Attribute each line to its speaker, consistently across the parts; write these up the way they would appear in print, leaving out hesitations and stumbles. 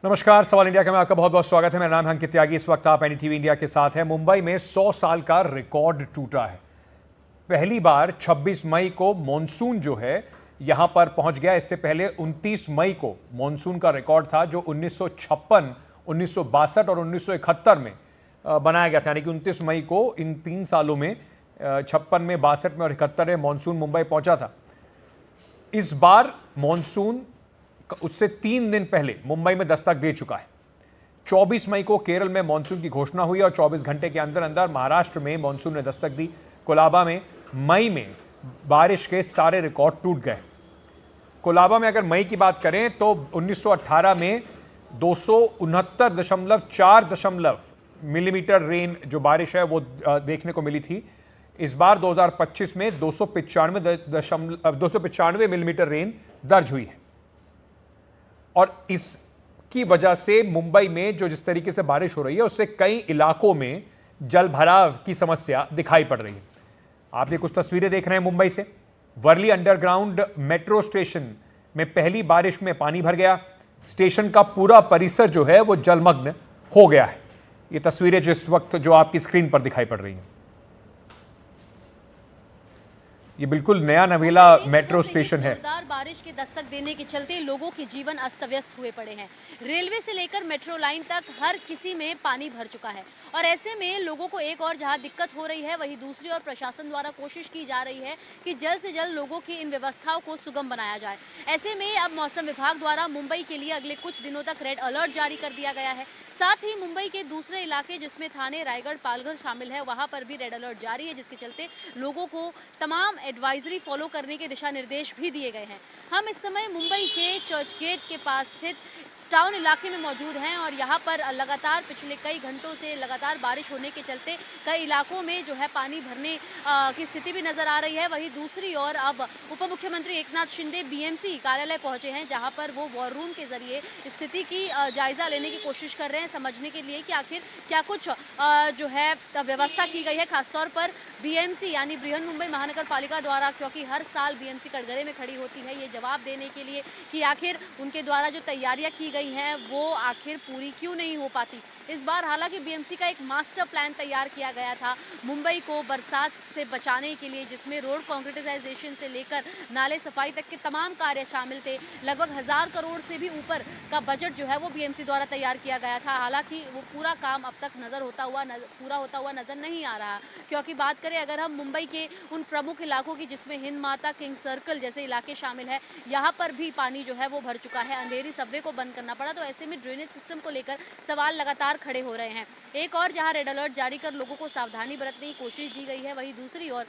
Speaker 1: नमस्कार, सवाल इंडिया का में आपका बहुत बहुत स्वागत है। मेरा नाम है अंकित त्यागी। इस वक्त आप एनडीटीवी इंडिया के साथ हैं। मुंबई में 100 साल का रिकॉर्ड टूटा है। पहली बार 26 मई को मॉनसून जो है यहां पर पहुंच गया। इससे पहले 29 मई को मॉनसून का रिकॉर्ड था जो 1956, 1962 और 1971 में बनाया गया था। यानी कि 29 मई को इन 3 सालों में 56 में, 62 में और 71 में मॉनसून मुंबई पहुंचा था। इस बार मॉनसून उससे 3 दिन पहले मुंबई में दस्तक दे चुका है। 24 मई को केरल में मॉनसून की घोषणा हुई और 24 घंटे के अंदर अंदर महाराष्ट्र में मॉनसून ने दस्तक दी। कोलाबा में मई में बारिश के सारे रिकॉर्ड टूट गए। कोलाबा में अगर मई की बात करें तो 1918 में 269.4 मिलीमीटर रेन जो बारिश है वो देखने को मिली थी। इस बार 2025 में 295 मिलीमीटर रेन दर्ज हुई है और इसकी वजह से मुंबई में जो जिस तरीके से बारिश हो रही है उससे कई इलाकों में जल भराव की समस्या दिखाई पड़ रही है। आप ये कुछ तस्वीरें देख रहे हैं मुंबई से। वर्ली अंडरग्राउंड मेट्रो स्टेशन में पहली बारिश में पानी भर गया। स्टेशन का पूरा परिसर जो है वो जलमग्न हो गया है। ये तस्वीरें जिस वक्त जो आपकी स्क्रीन पर दिखाई पड़ रही हैं, ये बिल्कुल नया नवेला मेट्रो स्टेशन है।
Speaker 2: जोरदार बारिश के दस्तक देने के चलते लोगों के जीवन अस्त व्यस्त हुए पड़े हैं। रेलवे से लेकर मेट्रो लाइन तक हर किसी में पानी भर चुका है और ऐसे में लोगों को एक और जहां दिक्कत हो रही है वहीं दूसरी ओर प्रशासन द्वारा कोशिश की जा रही है कि जल्द से जल्द लोगों की इन व्यवस्थाओं को सुगम बनाया जाए। ऐसे में अब मौसम विभाग द्वारा मुंबई के लिए अगले कुछ दिनों तक रेड अलर्ट जारी कर दिया गया है। साथ ही मुंबई के दूसरे इलाके जिसमें थाने, रायगढ़, पालघर शामिल है वहां पर भी रेड अलर्ट जारी है, जिसके चलते लोगों को तमाम एडवाइजरी फॉलो करने के दिशा निर्देश भी दिए गए हैं। हम इस समय मुंबई के चर्च गेट के पास स्थित टाउन इलाके में मौजूद हैं और यहाँ पर लगातार पिछले कई घंटों से लगातार बारिश होने के चलते कई इलाकों में जो है पानी भरने की स्थिति भी नजर आ रही है। वहीं दूसरी ओर अब उप मुख्यमंत्री एकनाथ शिंदे बीएमसी कार्यालय पहुंचे हैं, जहां पर वो वॉर रूम के जरिए स्थिति की जायजा लेने की कोशिश कर रहे हैं, समझने के लिए कि आखिर क्या कुछ जो है व्यवस्था की गई है। खासतौर पर बीएमसी यानी बृहन मुंबई महानगर पालिका द्वारा, क्योंकि हर साल बीएमसी कटघरे में खड़ी होती है ये जवाब देने के लिए कि आखिर उनके द्वारा जो तैयारियां की गई हैं वो आखिर पूरी क्यों नहीं हो पाती। इस बार हालांकि बीएमसी का एक मास्टर प्लान तैयार किया गया था मुंबई को बरसात से बचाने के लिए, जिसमें रोड कॉन्क्रीटाइजेशन से लेकर नाले सफाई तक के तमाम कार्य शामिल थे। लगभग 1000 करोड़ से भी ऊपर का बजट जो है वो बीएमसी द्वारा तैयार किया गया था। हालांकि वो पूरा काम अब तक पूरा होता हुआ नजर नहीं आ रहा, क्योंकि बात करें अगर हम मुंबई के उन प्रमुख इलाकों की जिसमें हिंद माता, किंग सर्कल जैसे इलाके शामिल है, यहाँ पर भी पानी जो है वो भर चुका है। अंधेरी सबवे को बंद करना पड़ा। तो ऐसे में ड्रेनेज सिस्टम को लेकर सवाल लगातार खड़े हो रहे हैं। एक और जहां रेड अलर्ट जारी कर लोगों को सावधानी बरतने की कोशिश की गई है, वहीं दूसरी ओर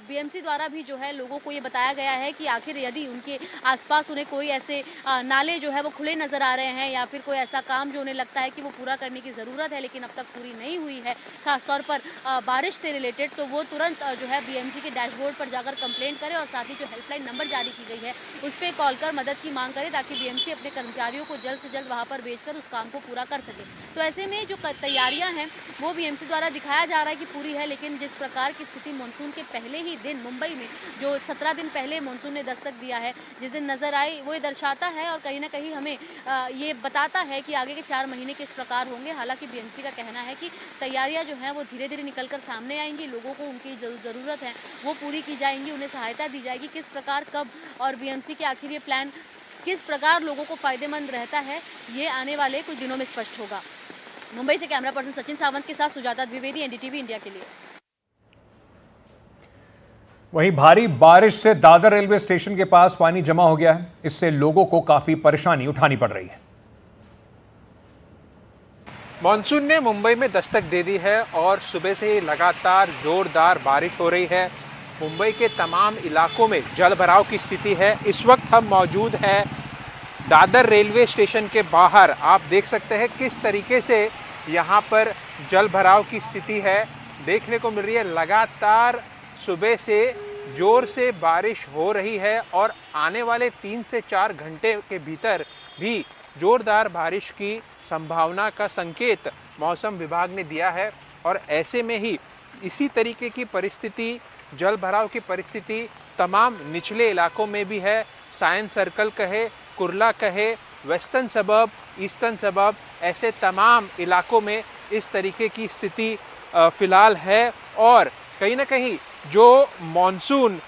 Speaker 2: बीएमसी द्वारा भी जो है लोगों को ये बताया गया है कि आखिर यदि उनके आसपास उन्हें कोई ऐसे नाले जो है वो खुले नजर आ रहे हैं या फिर कोई ऐसा काम जो उन्हें लगता है कि वो पूरा करने की ज़रूरत है लेकिन अब तक पूरी नहीं हुई है, खासतौर पर बारिश से रिलेटेड, तो वो तुरंत जो है बीएमसी के डैशबोर्ड पर जाकर कंप्लेंट करें और साथ ही जो हेल्पलाइन नंबर जारी की गई है उस पर कॉल कर मदद की मांग करें, ताकि बीएमसी अपने कर्मचारियों को जल्द से जल्द वहाँ पर भेजकर उस काम को पूरा कर सके। तो ऐसे में जो तैयारियां हैं वो बीएमसी द्वारा दिखाया जा रहा है कि पूरी है, लेकिन जिस प्रकार की स्थिति मानसून के पहले ही दिन मुंबई में जो 17 दिन पहले मानसून ने दस्तक दिया है, जिस दिन नजर आई, वो ये दर्शाता है और कहीं ना कहीं हमें ये बताता है कि आगे के 4 महीने किस प्रकार होंगे। हालांकि बीएमसी का कहना है कि तैयारियां जो हैं वो धीरे धीरे निकल कर सामने आएंगी, लोगों को उनकी ज़रूरत है वो पूरी की जाएंगी, उन्हें सहायता दी जाएगी। किस प्रकार, कब और बीएमसी के आखिर ये प्लान किस प्रकार लोगों को फायदेमंद रहता है, ये आने वाले कुछ दिनों में स्पष्ट होगा। मुंबई से कैमरा पर्सन सचिन सावंत के साथ सुजाता द्विवेदी, एनडीटीवी इंडिया के लिए।
Speaker 1: वहीं भारी बारिश से दादर रेलवे स्टेशन के पास पानी जमा हो गया है। इससे लोगों को काफी परेशानी उठानी पड़ रही है।
Speaker 3: मॉनसून ने मुंबई में दस्तक दे दी है और सुबह से ही लगातार जोरदार बारिश हो रही है। मुंबई के तमाम इलाकों में जल भराव की स्थिति है। इस वक्त हम मौजूद हैं दादर रेलवे स्टेशन के बाहर। आप देख सकते हैं किस तरीके से यहाँ पर जल भराव की स्थिति है देखने को मिल रही है। लगातार सुबह से जोर से बारिश हो रही है और आने वाले 3 से 4 घंटे के भीतर भी जोरदार बारिश की संभावना का संकेत मौसम विभाग ने दिया है। और ऐसे में ही इसी तरीके की परिस्थिति, जल भराव की परिस्थिति तमाम निचले इलाकों में भी है। साइंस सर्कल कहे, कुर्ला कहे वेस्टर्न सबर्ब, ईस्टर्न सबर्ब, ऐसे तमाम इलाकों में इस तरीके की स्थिति फ़िलहाल है। और कहीं ना कहीं जो मॉनसून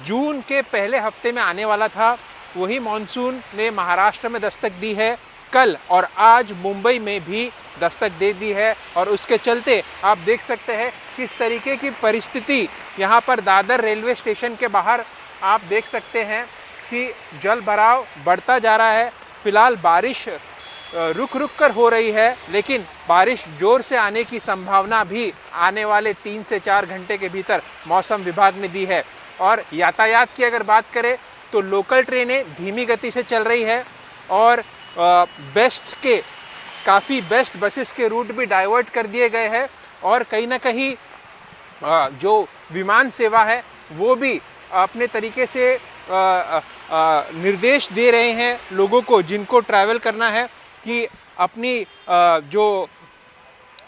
Speaker 3: जून के पहले हफ्ते में आने वाला था, वही मॉनसून ने महाराष्ट्र में दस्तक दी है। कल और आज मुंबई में भी दस्तक दे दी है और उसके चलते आप देख सकते हैं किस तरीके की परिस्थिति यहाँ पर दादर रेलवे स्टेशन के बाहर आप देख सकते हैं कि जल भराव बढ़ता जा रहा है। फिलहाल बारिश रुक रुक कर हो रही है, लेकिन बारिश जोर से आने की संभावना भी आने वाले 3 से 4 घंटे के भीतर मौसम विभाग ने दी है। और यातायात की अगर बात करें तो लोकल ट्रेनें धीमी गति से चल रही है और काफ़ी बेस्ट बसेस के रूट भी डाइवर्ट कर दिए गए हैं। और कहीं ना कहीं जो विमान सेवा है वो भी अपने तरीके से निर्देश दे रहे हैं लोगों को जिनको ट्रैवल करना है कि अपनी जो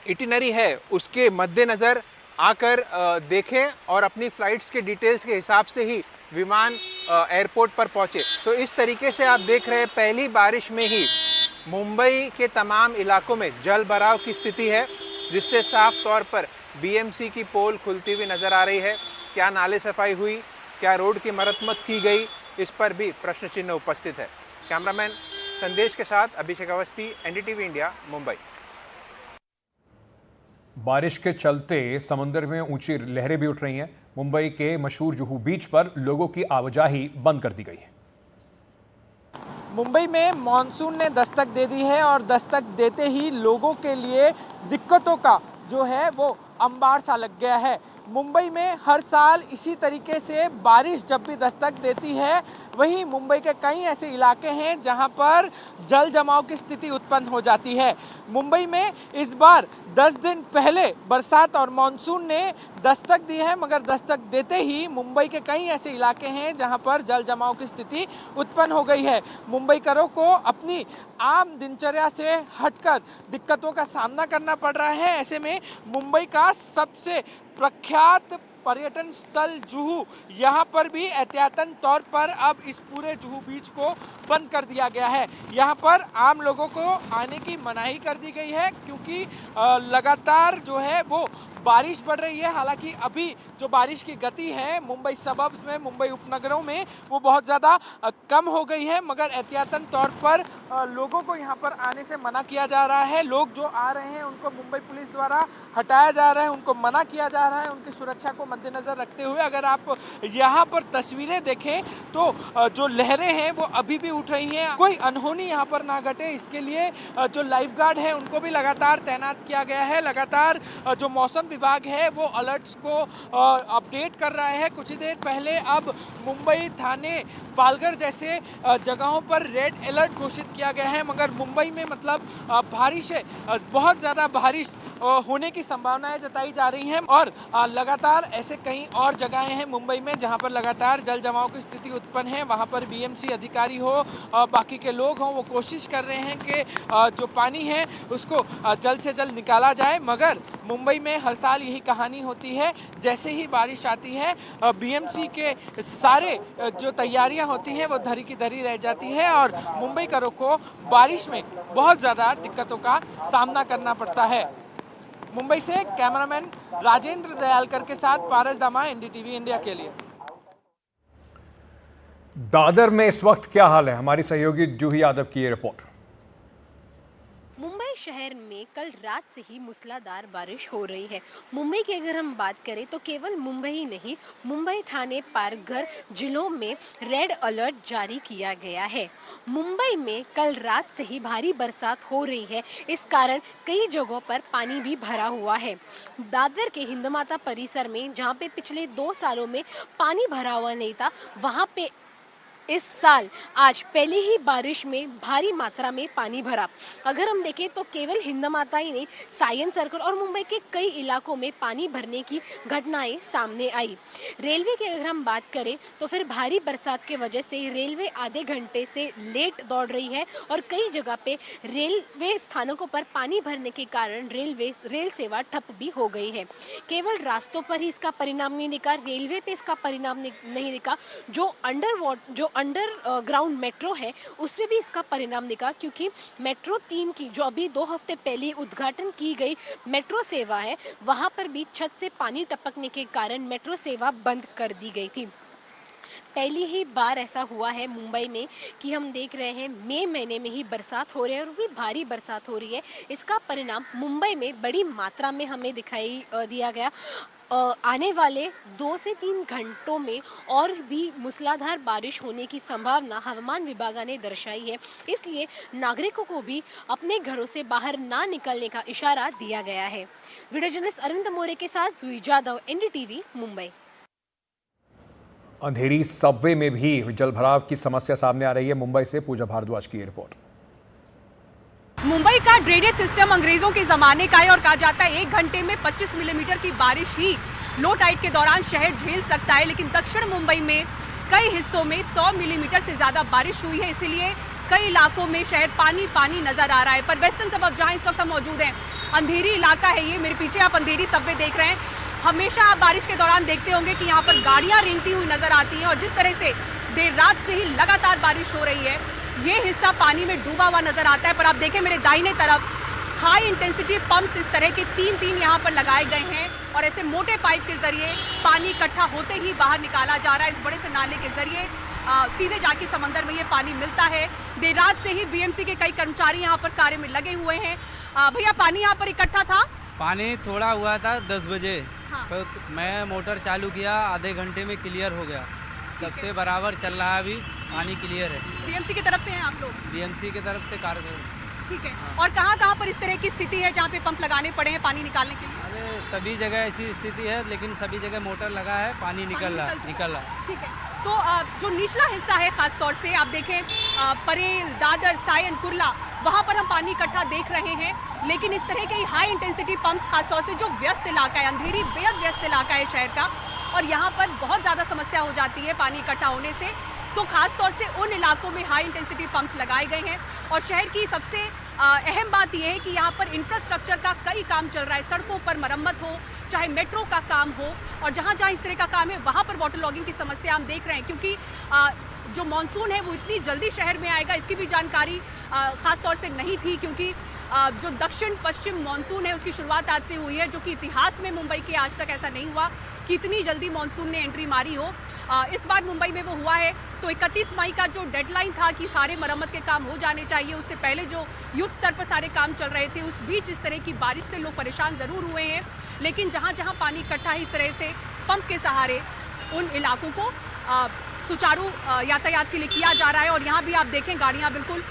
Speaker 3: इटिनरी है उसके मद्देनज़र आकर देखें और अपनी फ़्लाइट्स के डिटेल्स के हिसाब से ही विमान एयरपोर्ट पर पहुंचे। तो इस तरीके से आप देख रहे हैं पहली बारिश में ही मुंबई के तमाम इलाकों में जल भराव की स्थिति है, जिससे साफ तौर पर बीएमसी की पोल खुलती हुई नज़र आ रही है। क्या नाले सफाई हुई, क्या रोड की मरम्मत की गई, इस पर भी प्रश्न चिन्ह उपस्थित है। कैमरामैन संदेश के साथ अभिषेक अवस्थी, एनडीटीवी इंडिया, मुंबई।
Speaker 1: बारिश के चलते समुद्र में ऊंची लहरें भी उठ रही हैं। मुंबई के मशहूर जुहू बीच पर लोगों की आवाजाही बंद कर दी गई है।
Speaker 4: मुंबई में मॉनसून ने दस्तक दे दी है और दस्तक देते ही लोगों के लिए दिक्कतों का जो है वो अंबार सा लग गया है। मुंबई में हर साल इसी तरीके से बारिश जब भी दस्तक देती है, वहीं मुंबई के कई ऐसे इलाके हैं जहां पर जल जमाव की स्थिति उत्पन्न हो जाती है। मुंबई में इस बार 10 दिन पहले बरसात और मॉनसून ने दस्तक दी है, मगर दस्तक देते ही मुंबई के कई ऐसे इलाके हैं जहां पर जल जमाव की स्थिति उत्पन्न हो गई है। मुंबईकरों को अपनी आम दिनचर्या से हटकर दिक्कतों का सामना करना पड़ रहा है। ऐसे में मुंबई का सबसे प्रख्यात पर्यटन स्थल जुहू, यहाँ पर भी एहतियातन तौर पर अब इस पूरे जुहू बीच को बंद कर दिया गया है। यहाँ पर आम लोगों को आने की मनाही कर दी गई है, क्योंकि लगातार जो है वो बारिश बढ़ रही है। हालांकि अभी जो बारिश की गति है मुंबई सबर्ब्स में, मुंबई उपनगरों में, वो बहुत ज़्यादा कम हो गई है, मगर एहतियातन तौर पर लोगों को यहाँ पर आने से मना किया जा रहा है। लोग जो आ रहे हैं उनको मुंबई पुलिस द्वारा हटाया जा रहा है, उनको मना किया जा रहा है, उनकी सुरक्षा को मद्देनज़र रखते हुए। अगर आप यहाँ पर तस्वीरें देखें तो जो लहरें हैं वो अभी भी उठ रही हैं। कोई अनहोनी यहाँ पर ना घटे, इसके लिए जो लाइफ गार्ड है उनको भी लगातार तैनात किया गया है। लगातार जो मौसम विभाग है वो अलर्ट्स को अपडेट कर रहा है। कुछ ही देर पहले अब मुंबई, थाने, पालघर जैसे जगहों पर रेड अलर्ट घोषित किया गया है, मगर मुंबई में मतलब बारिश है, बहुत ज़्यादा बारिश होने की संभावनाएं जताई जा रही हैं। और लगातार ऐसे कई और जगहें हैं मुंबई में जहां पर लगातार जल जमाव की स्थिति उत्पन्न है। वहां पर बीएमसी अधिकारी हो, बाकी के लोग हों, वो कोशिश कर रहे हैं कि जो पानी है उसको जल्द से जल्द निकाला जाए। मगर मुंबई में हर साल यही कहानी होती है, जैसे ही बारिश आती है बीएमसी के सारे जो तैयारियां होती हैं वो धरी की धरी रह जाती है और मुंबईकरों को बारिश में बहुत ज़्यादा दिक्कतों का सामना करना पड़ता है। मुंबई से कैमरामैन राजेंद्र दयालकर के साथ पारस दामा, एनडीटीवी इंडिया के लिए।
Speaker 1: दादर में इस वक्त क्या हाल है, हमारी सहयोगी जूही यादव की ये रिपोर्ट।
Speaker 2: मुंबई शहर में कल रात से ही मूसलाधार बारिश हो रही है। मुंबई की अगर हम बात करें तो केवल मुंबई ही नहीं, मुंबई, ठाणे, पालघर जिलों में रेड अलर्ट जारी किया गया है। मुंबई में कल रात से ही भारी बरसात हो रही है, इस कारण कई जगहों पर पानी भी भरा हुआ है। दादर के हिंदमाता परिसर में, जहां पे पिछले 2 सालों में पानी भरा हुआ नहीं था, वहां पे इस साल आज पहले ही बारिश में भारी मात्रा में पानी भरा। अगर हम देखें तो केवल हिंदमाता ही नहीं, सायन सर्कल और मुंबई के कई इलाकों में पानी भरने की घटनाएं सामने आई। रेलवे की अगर हम बात करें तो फिर भारी बरसात के वजह से रेलवे आधे घंटे से लेट दौड़ रही है और कई जगह पे रेलवे स्थानकों पर पानी भरने के कारण रेल सेवा ठप भी हो गई है। केवल रास्तों पर ही इसका परिणाम नहीं दिखा, रेलवे पे इसका परिणाम नहीं दिखा। जो
Speaker 5: अंडर ग्राउंड मेट्रो है उसमें भी इसका परिणाम दिखा, क्योंकि मेट्रो 3 की जो अभी 2 हफ्ते पहले उद्घाटन की गई मेट्रो सेवा है, वहाँ पर भी छत से पानी टपकने के कारण मेट्रो सेवा बंद कर दी गई थी। पहली ही बार ऐसा हुआ है मुंबई में कि हम देख रहे हैं मई महीने में ही बरसात हो रही है और भी भारी बरसात हो रही है। इसका परिणाम मुंबई में बड़ी मात्रा में हमें दिखाई दिया गया। आने वाले 2 से 3 घंटों में और भी मूसलाधार बारिश होने की संभावना हवामान विभाग ने दर्शाई है, इसलिए नागरिकों को भी अपने घरों से बाहर ना निकलने का इशारा दिया गया है। वीडियो जर्नलिस्ट अरविंद मोरे के साथ जुई जादव, एनडीटीवी, मुंबई।
Speaker 1: अंधेरी सबवे में भी जलभराव की समस्या सामने आ रही है। मुंबई से पूजा भारद्वाज की रिपोर्ट।
Speaker 6: मुंबई का ड्रेनेज सिस्टम अंग्रेजों के जमाने का है और कहा जाता है 1 घंटे में 25 मिलीमीटर की बारिश ही लो टाइड के दौरान शहर झेल सकता है, लेकिन दक्षिण मुंबई में कई हिस्सों में 100 मिलीमीटर से ज्यादा बारिश हुई है, इसीलिए कई इलाकों में शहर पानी पानी नजर आ रहा है। पर वेस्टर्न सबअर्ब जहां इस वक्त हम मौजूद हैं, अंधेरी इलाका है ये, मेरे पीछे आप अंधेरी सबवे देख रहे हैं। हमेशा आप बारिश के दौरान देखते होंगे कि यहाँ पर गाड़ियां रेंगती हुई नजर आती हैं और जिस तरह से देर रात से ही लगातार बारिश हो रही है, ये हिस्सा पानी में डूबा हुआ नजर आता है। पर आप देखें मेरे दाहिने तरफ हाई इंटेंसिटी पंप्स इस तरह के 3 यहाँ पर लगाए गए हैं और ऐसे मोटे पाइप के जरिए पानी इकट्ठा होते ही बाहर निकाला जा रहा है। इस बड़े से नाले के जरिए सीधे जाके समंदर में ये पानी मिलता है। देर रात से ही बीएमसी के कई कर्मचारी यहाँ पर कार्य में लगे हुए हैं। भैया, पानी यहाँ पर इकट्ठा था?
Speaker 7: पानी थोड़ा हुआ था 10 बजे।
Speaker 6: हाँ।
Speaker 7: तो मैं मोटर चालू किया, आधे घंटे में क्लियर हो गया। तब से बराबर चल रहा है, अभी पानी क्लियर है।
Speaker 6: बीएमसी की तरफ से हैं आप लोग?
Speaker 7: बीएमसी की तरफ से कार्य।
Speaker 6: ठीक है। और कहाँ पर इस तरह की स्थिति है जहाँ पे पंप लगाने पड़े हैं पानी निकालने के लिए?
Speaker 7: अरे सभी जगह ऐसी स्थिति है, लेकिन सभी जगह मोटर लगा है, पानी निकल रहा है।
Speaker 6: ठीक है। तो जो निचला हिस्सा है खास तौर से आप देखें परेल, दादर, सायन, कुर्ला, वहाँ पर हम पानी इकट्ठा देख रहे हैं, लेकिन इस तरह के हाई इंटेंसिटी पंप्स खासतौर से जो व्यस्त इलाका है, अंधेरी बेहद व्यस्त इलाका है शहर का, और यहाँ पर बहुत ज़्यादा समस्या हो जाती है पानी इकट्ठा होने से। तो खास तौर से उन इलाकों में हाई इंटेंसिटी पंप्स लगाए गए हैं। और शहर की सबसे अहम बात यह है कि यहाँ पर इंफ्रास्ट्रक्चर का कई काम चल रहा है, सड़कों पर मरम्मत हो, चाहे मेट्रो का काम हो, और जहाँ जहाँ इस तरह का काम है वहाँ पर वाटर लॉगिंग की समस्या हम देख रहे हैं, क्योंकि जो मानसून है वो इतनी जल्दी शहर में आएगा इसकी भी जानकारी खास तौर से नहीं थी, क्योंकि जो दक्षिण पश्चिम मानसून है उसकी शुरुआत आज से हुई है, जो कि इतिहास में मुंबई के आज तक ऐसा नहीं हुआ कि इतनी जल्दी मानसून ने एंट्री मारी हो। इस बार मुंबई में वो हुआ है। तो 31 मई का जो डेडलाइन था कि सारे मरम्मत के काम हो जाने चाहिए, उससे पहले जो युद्ध स्तर पर सारे काम चल रहे थे, उस बीच इस तरह की बारिश से लोग परेशान ज़रूर हुए हैं, लेकिन जहाँ जहाँ पानी इकट्ठा है इस तरह से पंप के सहारे उन इलाकों को सुचारू यातायात के लिए किया जा रहा है। और यहाँ भी आप देखें गाड़ियाँ बिल्कुल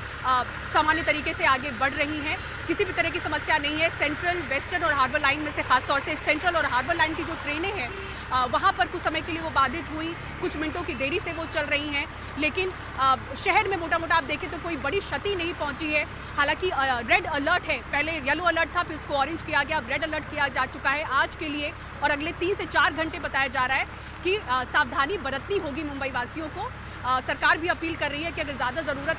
Speaker 6: सामान्य तरीके से आगे बढ़ रही हैं, किसी भी तरह की समस्या नहीं है। सेंट्रल, वेस्टर्न और हार्बर लाइन में से खासतौर से सेंट्रल और हार्बर लाइन की जो ट्रेनें हैं वहाँ पर कुछ समय के लिए वो बाधित हुई, कुछ मिनटों की देरी से वो चल रही हैं, लेकिन शहर में मोटा मोटा आप देखें तो कोई बड़ी क्षति नहीं पहुँची है। हालांकि रेड अलर्ट है, पहले येलो अलर्ट था, फिर उसको ऑरेंज किया गया, अब रेड अलर्ट किया जा चुका है आज के लिए, और अगले 3 से 4 घंटे बताया जा रहा है कि सावधानी बरतनी होगी मुंबई वासियों को। सरकार भी अपील कर रही है कि अगर ज़्यादा ज़रूरत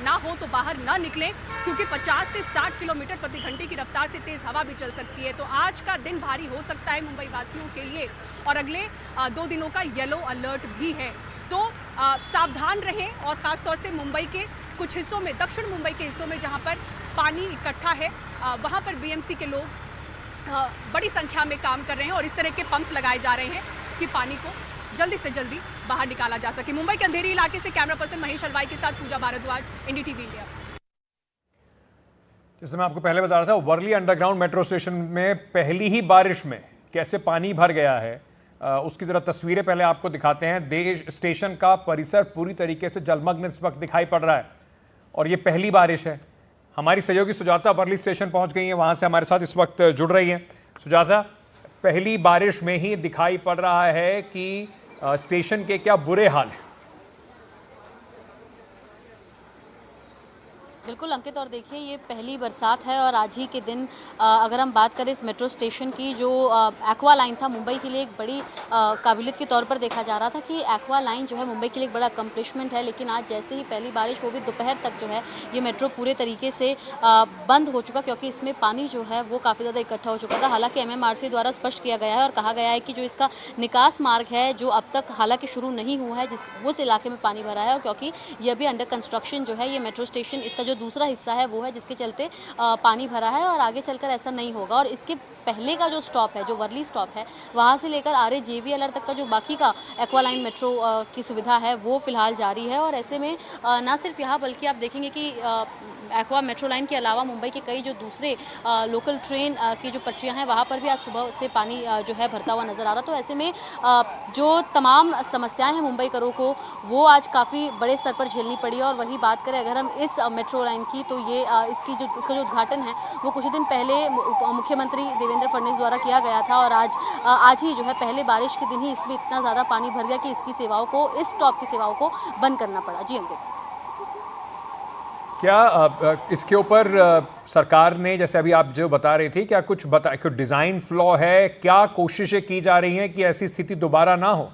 Speaker 6: ना हो तो बाहर ना निकलें, क्योंकि 50 से 60 किलोमीटर प्रति घंटे की रफ्तार से तेज़ हवा भी चल सकती है। तो आज का दिन भारी हो सकता है मुंबई वासियों के लिए, और अगले 2 दिनों का येलो अलर्ट भी है। तो सावधान रहें, और ख़ास तौर से मुंबई के कुछ हिस्सों में, दक्षिण मुंबई के हिस्सों में जहाँ पर पानी इकट्ठा है, वहाँ पर बीएमसी के लोग बड़ी संख्या में काम कर रहे हैं और इस तरह के पंप्स लगाए जा रहे हैं कि पानी को जल्दी से जल्दी बाहर निकाला जा सके। मुंबई के अंधेरी इलाके से कैमरा पर्सन महेश हलवाई के साथ पूजा भारद्वाज, एनडीटीवी इंडिया।
Speaker 1: जैसे मैं आपको पहले बता रहा था, वर्ली अंडरग्राउंड मेट्रो स्टेशन में पहली ही बारिश में कैसे पानी भर गया है, उसकी जरा तस्वीरें पहले आपको दिखाते हैं। स्टेशन का परिसर पूरी तरीके से जलमग्न इस वक्त दिखाई पड़ रहा है, और ये पहली बारिश है। हमारी सहयोगी सुजाता वर्ली स्टेशन पहुंच गई हैं, वहां से हमारे साथ इस वक्त जुड़ रही हैं। सुजाता, पहली बारिश में ही दिखाई पड़ रहा है कि स्टेशन के क्या बुरे हाल हैं।
Speaker 2: बिल्कुल अंकित, और देखिए ये पहली बरसात है और आज ही के दिन अगर हम बात करें इस मेट्रो स्टेशन की, जो एक्वा लाइन था मुंबई के लिए एक बड़ी काबिलियत के तौर पर देखा जा रहा था कि एक्वा लाइन जो है मुंबई के लिए एक बड़ा अकम्पलिशमेंट है। लेकिन आज जैसे ही पहली बारिश, वो भी दोपहर तक जो है, ये मेट्रो पूरे तरीके से बंद हो चुका, क्योंकि इसमें पानी जो है वो काफ़ी ज़्यादा इकट्ठा हो चुका था। हालांकि MMRC द्वारा स्पष्ट किया गया है और कहा गया है कि जो इसका निकास मार्ग है, जो अब तक हालांकि शुरू नहीं हुआ है, जिस उस इलाके में पानी भरा है, और क्योंकि ये अभी अंडर कंस्ट्रक्शन जो है ये मेट्रो स्टेशन, इसका जो दूसरा हिस्सा है वो है जिसके चलते पानी भरा है, और आगे चलकर ऐसा नहीं होगा। और इसके पहले का जो स्टॉप है, जो वर्ली स्टॉप है, वहाँ से लेकर RAJVLR तक का जो बाकी का एक्वा लाइन मेट्रो की सुविधा है वो फिलहाल जारी है। और ऐसे में ना सिर्फ यहाँ, बल्कि आप देखेंगे कि एक्वा मेट्रो लाइन के अलावा मुंबई के कई जो दूसरे लोकल ट्रेन की जो पटरियां हैं, वहाँ पर भी आज सुबह से पानी जो है भरता हुआ नज़र आ रहा। तो ऐसे में जो तमाम समस्याएं हैं मुंबई करों को, वो आज काफ़ी बड़े स्तर पर झेलनी पड़ी। और वही बात करें अगर हम इस मेट्रो लाइन की, तो ये इसका जो उद्घाटन है वो कुछ दिन पहले मुख्यमंत्री देवेंद्र फडणवीस द्वारा किया गया था, और आज ही जो है पहले बारिश के दिन ही इसमें इतना ज़्यादा पानी भर गया कि इसकी सेवाओं को, इस स्टॉप की सेवाओं को बंद करना पड़ा। जी अंकित,
Speaker 1: क्या इसके ऊपर सरकार ने, जैसे अभी आप जो बता रही थी, क्या कुछ डिज़ाइन फ्लॉ है, क्या कोशिशें की जा रही हैं कि ऐसी स्थिति दोबारा ना हो?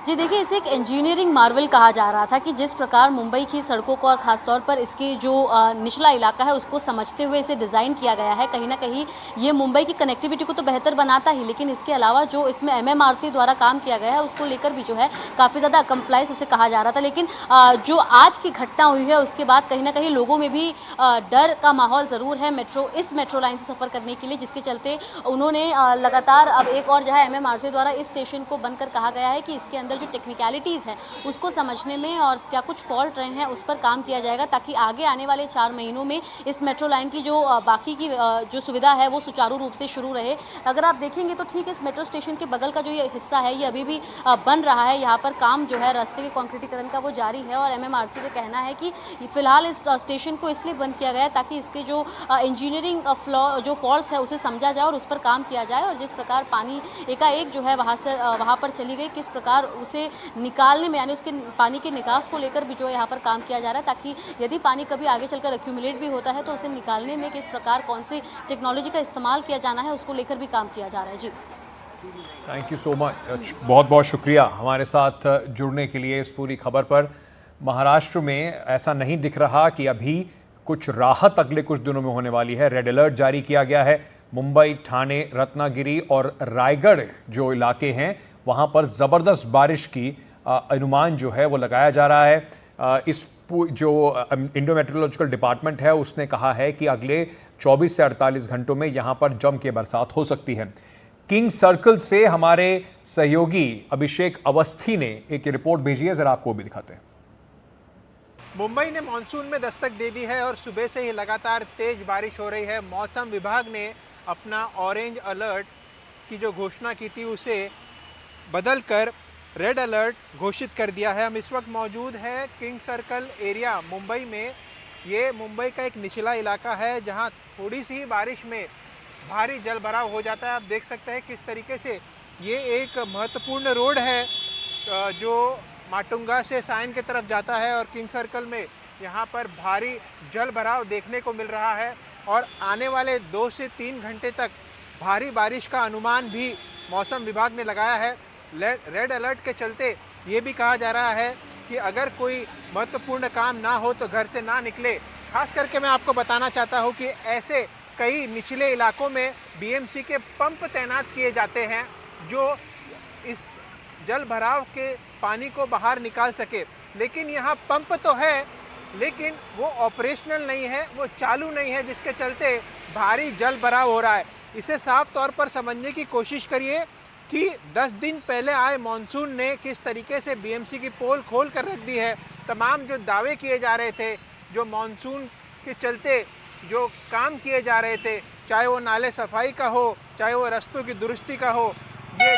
Speaker 2: जी देखिए, इसे एक इंजीनियरिंग मार्वल कहा जा रहा था कि जिस प्रकार मुंबई की सड़कों को और ख़ासतौर पर इसकी जो निचला इलाका है उसको समझते हुए इसे डिज़ाइन किया गया है। कहीं ना कहीं ये मुंबई की कनेक्टिविटी को तो बेहतर बनाता ही, लेकिन इसके अलावा जो इसमें MMRC द्वारा काम किया गया है उसको लेकर भी जो है काफ़ी ज़्यादा कंप्लाइंस उसे कहा जा रहा था। लेकिन जो आज की घटना हुई है उसके बाद कहीं ना कहीं लोगों में भी डर का माहौल ज़रूर है इस मेट्रो लाइन से सफ़र करने के लिए, जिसके चलते उन्होंने लगातार अब एक और जो है MMRC द्वारा इस स्टेशन को बंद कर कहा गया है कि इसके अंदर जो टेक्निकलिटीज़ हैं उसको समझने में और क्या कुछ फॉल्ट रहे हैं उस पर काम किया जाएगा, ताकि आगे आने वाले 4 महीनों में इस मेट्रो लाइन की जो बाकी की जो सुविधा है वो सुचारू रूप से शुरू रहे। अगर आप देखेंगे तो ठीक इस मेट्रो स्टेशन के बगल का जो ये हिस्सा है ये अभी भी बन रहा है। यहाँ पर काम जो है रास्ते के कॉन्क्रीटीकरण का वो जारी है, और MMRC का कहना है कि फिलहाल इस स्टेशन को इसलिए बंद किया गया है ताकि इसके जो इंजीनियरिंग जो फॉल्ट्स है उसे समझा जाए और उस पर काम किया जाए, और जिस प्रकार पानी एकाएक जो है वहाँ पर चली गई, किस प्रकार उसे निकालने में, यानी उसके पानी के निकास को लेकर भी जो है यहाँ पर काम किया जा रहा है, ताकि यदि पानी कभी आगे चलकर एक्यूमुलेट भी होता है तो उसे निकालने में किस प्रकार कौन सी टेक्नोलॉजी का इस्तेमाल किया जाना है उसको लेकर भी काम किया जा रहा है। जी
Speaker 1: थैंक यू सो मच, बहुत बहुत शुक्रिया हमारे साथ जुड़ने के लिए इस पूरी खबर पर। महाराष्ट्र में ऐसा नहीं दिख रहा कि अभी कुछ राहत अगले कुछ दिनों में होने वाली है। रेड अलर्ट जारी किया गया है। मुंबई, ठाणे, रत्नागिरी और रायगढ़ जो इलाके हैं वहाँ पर ज़बरदस्त बारिश की अनुमान जो है वो लगाया जा रहा है। इस जो इंडो मेट्रोलॉजिकल डिपार्टमेंट है उसने कहा है कि अगले 24 से 48 घंटों में यहाँ पर जम के बरसात हो सकती है। किंग सर्कल से हमारे सहयोगी अभिषेक अवस्थी ने एक रिपोर्ट भेजी है, ज़रा आपको भी दिखाते हैं।
Speaker 3: मुंबई ने मानसून में दस्तक दे दी है और सुबह से ही लगातार तेज बारिश हो रही है। मौसम विभाग ने अपना ऑरेंज अलर्ट की जो घोषणा की थी उसे बदलकर रेड अलर्ट घोषित कर दिया है। हम इस वक्त मौजूद है किंग सर्कल एरिया मुंबई में। ये मुंबई का एक निचला इलाका है जहां थोड़ी सी बारिश में भारी जल भराव हो जाता है। आप देख सकते हैं किस तरीके से ये एक महत्वपूर्ण रोड है जो माटुंगा से साइन की तरफ जाता है, और किंग सर्कल में यहाँ पर भारी जल भराव देखने को मिल रहा है। और आने वाले 2 से 3 घंटे तक भारी बारिश का अनुमान भी मौसम विभाग ने लगाया है। रेड अलर्ट के चलते ये भी कहा जा रहा है कि अगर कोई महत्वपूर्ण काम ना हो तो घर से ना निकले। खास करके मैं आपको बताना चाहता हूँ कि ऐसे कई निचले इलाकों में BMC के पंप तैनात किए जाते हैं जो इस जल भराव के पानी को बाहर निकाल सके, लेकिन यहाँ पंप तो है लेकिन वो ऑपरेशनल नहीं है, वो चालू नहीं है, जिसके चलते भारी जल भराव हो रहा है। इसे साफ तौर पर समझने की कोशिश करिए कि 10 दिन पहले आए मॉनसून ने किस तरीके से BMC की पोल खोल कर रख दी है। तमाम जो दावे किए जा रहे थे, जो मॉनसून के चलते जो काम किए जा रहे थे, चाहे वो नाले सफाई का हो, चाहे वो रास्तों की दुरुस्ती का हो, ये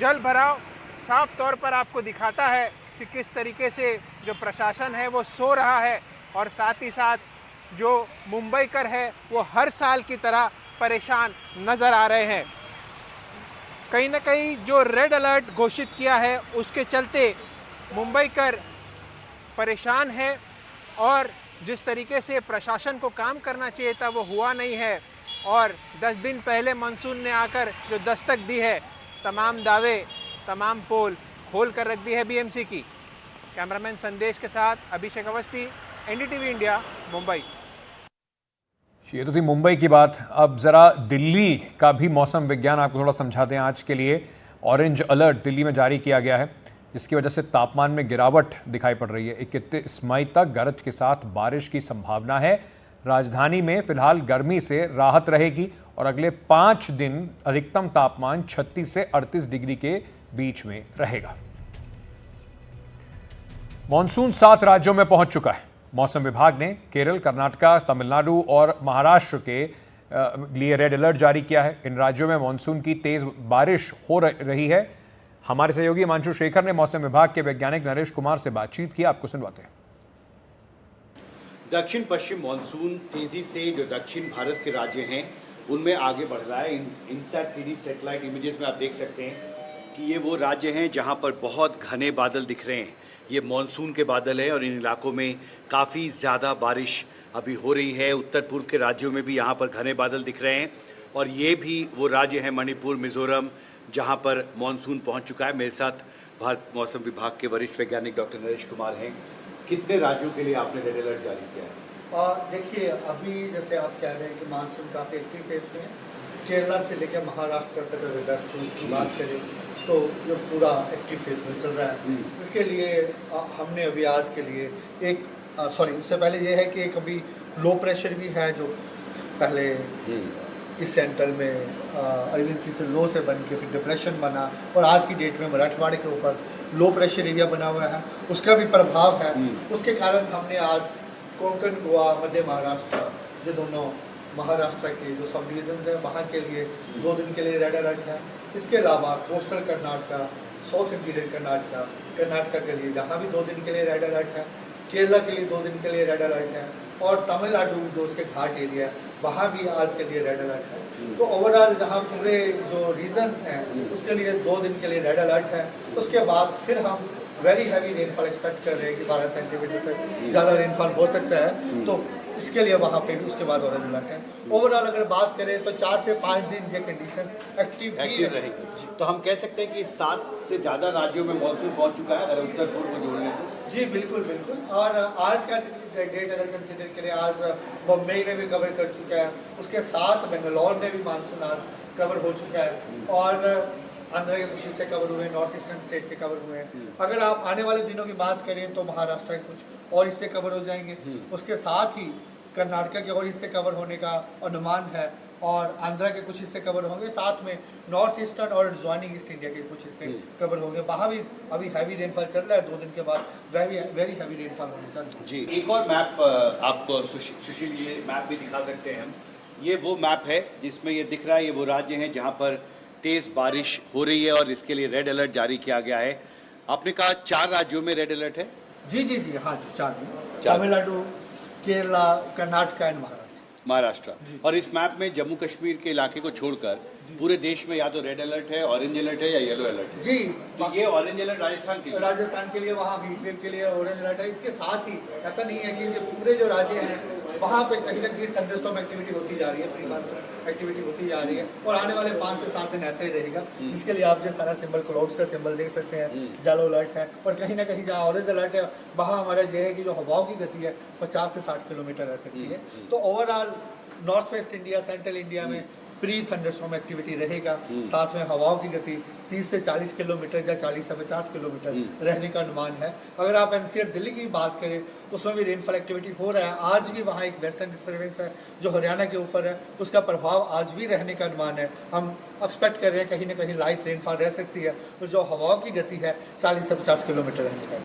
Speaker 3: जल भराव साफ तौर पर आपको दिखाता है कि किस तरीके से जो प्रशासन है वो सो रहा है, और साथ ही साथ जो मुंबईकर है वो हर साल की तरह परेशान नज़र आ रहे हैं। कहीं ना कहीं जो रेड अलर्ट घोषित किया है उसके चलते मुंबईकर परेशान है और जिस तरीके से प्रशासन को काम करना चाहिए था वो हुआ नहीं है। और 10 दिन पहले मानसून ने आकर जो दस्तक दी है, तमाम दावे, तमाम पोल खोल कर रख दी है बीएमसी की। कैमरामैन संदेश के साथ अभिषेक अवस्थी, एनडीटीवी इंडिया, मुंबई।
Speaker 1: ये तो थी मुंबई की बात। अब जरा दिल्ली का भी मौसम विज्ञान आपको थोड़ा समझाते हैं। आज के लिए ऑरेंज अलर्ट दिल्ली में जारी किया गया है, जिसकी वजह से तापमान में गिरावट दिखाई पड़ रही है। 31 मई तक गरज के साथ बारिश की संभावना है। राजधानी में फिलहाल गर्मी से राहत रहेगी और अगले 5 दिन अधिकतम तापमान 36 से 38 डिग्री के बीच में रहेगा। मॉनसून 7 राज्यों में पहुंच चुका है। मौसम विभाग ने केरल, कर्नाटका, तमिलनाडु और महाराष्ट्र के लिए रेड अलर्ट जारी किया है। इन राज्यों में मॉनसून की तेज बारिश हो रही है। हमारे सहयोगी हिमांशु शेखर ने मौसम विभाग के वैज्ञानिक नरेश कुमार से बातचीत की, आपको सुनवाते हैं।
Speaker 8: दक्षिण पश्चिम मॉनसून तेजी से जो दक्षिण भारत के राज्य हैं उनमें आगे बढ़ रहा है। इनसैट सीडी सैटेलाइट इमेजेस में आप देख सकते हैं कि ये वो राज्य हैं जहां पर बहुत घने बादल दिख रहे हैं। ये मॉनसून के बादल है और इन इलाकों में काफ़ी ज़्यादा बारिश अभी हो रही है। उत्तर पूर्व के राज्यों में भी यहाँ पर घने बादल दिख रहे हैं और ये भी वो राज्य हैं मणिपुर, मिजोरम, जहाँ पर मॉनसून पहुँच चुका है। मेरे साथ भारत मौसम विभाग के वरिष्ठ वैज्ञानिक डॉक्टर नरेश कुमार हैं। कितने राज्यों के लिए आपने रेड अलर्ट जारी किया है?
Speaker 9: देखिए, अभी जैसे आप कह रहे हैं कि मानसून काफ़ी एक्टिव फेज में है। केरला से लेकर महाराष्ट्र तक अगर बात करें तो ये पूरा एक्टिव फेज में चल रहा है। इसके लिए हमने अभी आज के लिए एक उससे पहले ये है कि एक अभी लो प्रेशर भी है जो पहले इस सेंट्रल में एजेंसी से लो से बन के फिर डिप्रेशन बना और आज की डेट में मराठवाड़े के ऊपर लो प्रेशर एरिया बना हुआ है, उसका भी प्रभाव है। उसके कारण हमने आज कोंकण, गोवा, मध्य महाराष्ट्र, जो दोनों महाराष्ट्र के जो सब डिविजन्स हैं वहाँ के लिए 2 दिन के लिए रेड अलर्ट है। इसके अलावा coastal Karnataka, south interior Karnataka के लिए जहाँ भी 2 दिन के लिए रेड अलर्ट है। केरला के लिए 2 दिन के लिए रेड अलर्ट है और तमिलनाडु जो उसके घाट एरिया है वहाँ भी आज के लिए रेड अलर्ट है। तो ओवरऑल जहाँ पूरे जो रीजन्स हैं उसके लिए 2 दिन के लिए रेड अलर्ट है। उसके बाद फिर हम वेरी हैवी रेनफॉल एक्सपेक्ट कर रहे हैं कि 12 सेंटीमीटर से ज़्यादा रेनफॉल हो सकता है। तो इसके लिए वहाँ पे भी उसके बाद ऑरेंज अलर्ट है। ओवरऑल अगर बात करें तो 4 से 5 दिन ये कंडीशंस एक्टिव
Speaker 8: रहेगी। तो हम कह सकते हैं कि 7 से ज़्यादा राज्यों में मॉनसून पहुँच चुका है अगर उत्तर पूर्व को जोड़ लें तो।
Speaker 9: जी बिल्कुल बिल्कुल। और आज का डेट अगर कंसिडर करें, आज मुंबई में भी कवर कर चुका है। उसके साथ बेंगलोर में भी मानसून आज कवर हो चुका है और आंध्र के कुछ हिस्से कवर हुए हैं, नॉर्थ ईस्टर्न स्टेट के कवर हुए हैं। अगर आप आने वाले दिनों की बात करें तो महाराष्ट्र के कुछ और हिस्से कवर हो जाएंगे। उसके साथ ही कर्नाटका के और हिस्से कवर होने का अनुमान है और आंध्र के कुछ हिस्से कवर होंगे। साथ में नॉर्थ ईस्टर्न और ज्वाइनिंग ईस्ट इंडिया के कुछ हिस्से कवर होंगे। वहाँ भी अभी हैवी रेनफॉल चल रहा है। 2 दिन के बाद वेरी हैवी रेनफॉल होने का।
Speaker 8: जी, एक और मैप आपको सुशील ये मैप भी दिखा सकते हैं हम। ये वो मैप है जिसमें ये दिख रहा है, ये वो राज्य हैं जहाँ पर तेज़ बारिश हो रही है और इसके लिए रेड अलर्ट जारी किया गया है। आपने कहा 4 राज्यों में रेड अलर्ट है?
Speaker 9: जी जी जी, हाँ जी, 4। तमिलनाडु, केरला, कर्नाटका एंड
Speaker 8: महाराष्ट्र। और इस मैप में जम्मू कश्मीर के इलाके को छोड़कर पूरे देश में या तो रेड अलर्ट है, ऑरेंज अलर्ट है या येलो अलर्ट है।
Speaker 9: जी,
Speaker 8: तो ये ऑरेंज अलर्ट राजस्थान
Speaker 9: के लिए वहाँ हीट वेव के लिए ऑरेंज अलर्ट है। इसके साथ ही ऐसा नहीं है कि पूरे जो राज्य हैं वहाँ पे कहीं ना कहीं थंडरस्टॉर्म एक्टिविटी होती जा रही है, प्री मानसून एक्टिविटी होती जा रही है और आने वाले 5 से 7 दिन ऐसा ही रहेगा। जिसके लिए आप जो सारा सिंबल, क्लाउड्स का सिंबल देख सकते हैं, येलो अलर्ट है। और कहीं ना कहीं जहाँ ऑरेंज अलर्ट है वहाँ हमारा यह है कि जो हवाओं की गति है 50 से 60 किलोमीटर रह सकती है। तो overall north west India, central India में प्री थंडरस्टॉर्म एक्टिविटी रहेगा। साथ में हवाओं की गति 30 से 40 किलोमीटर या 40 से 50 किलोमीटर रहने का अनुमान है। अगर आप एनसीआर दिल्ली की बात करें उसमें भी रेनफॉल एक्टिविटी हो रहा है। आज भी वहाँ एक वेस्टर्न डिस्टर्बेंस है जो हरियाणा के ऊपर है, उसका प्रभाव आज भी रहने का अनुमान है। हम एक्सपेक्ट कर रहे हैं कहीं ना कहीं लाइट रेनफॉल रह सकती है और जो हवाओं की गति है 40 से 50 किलोमीटर रहने का।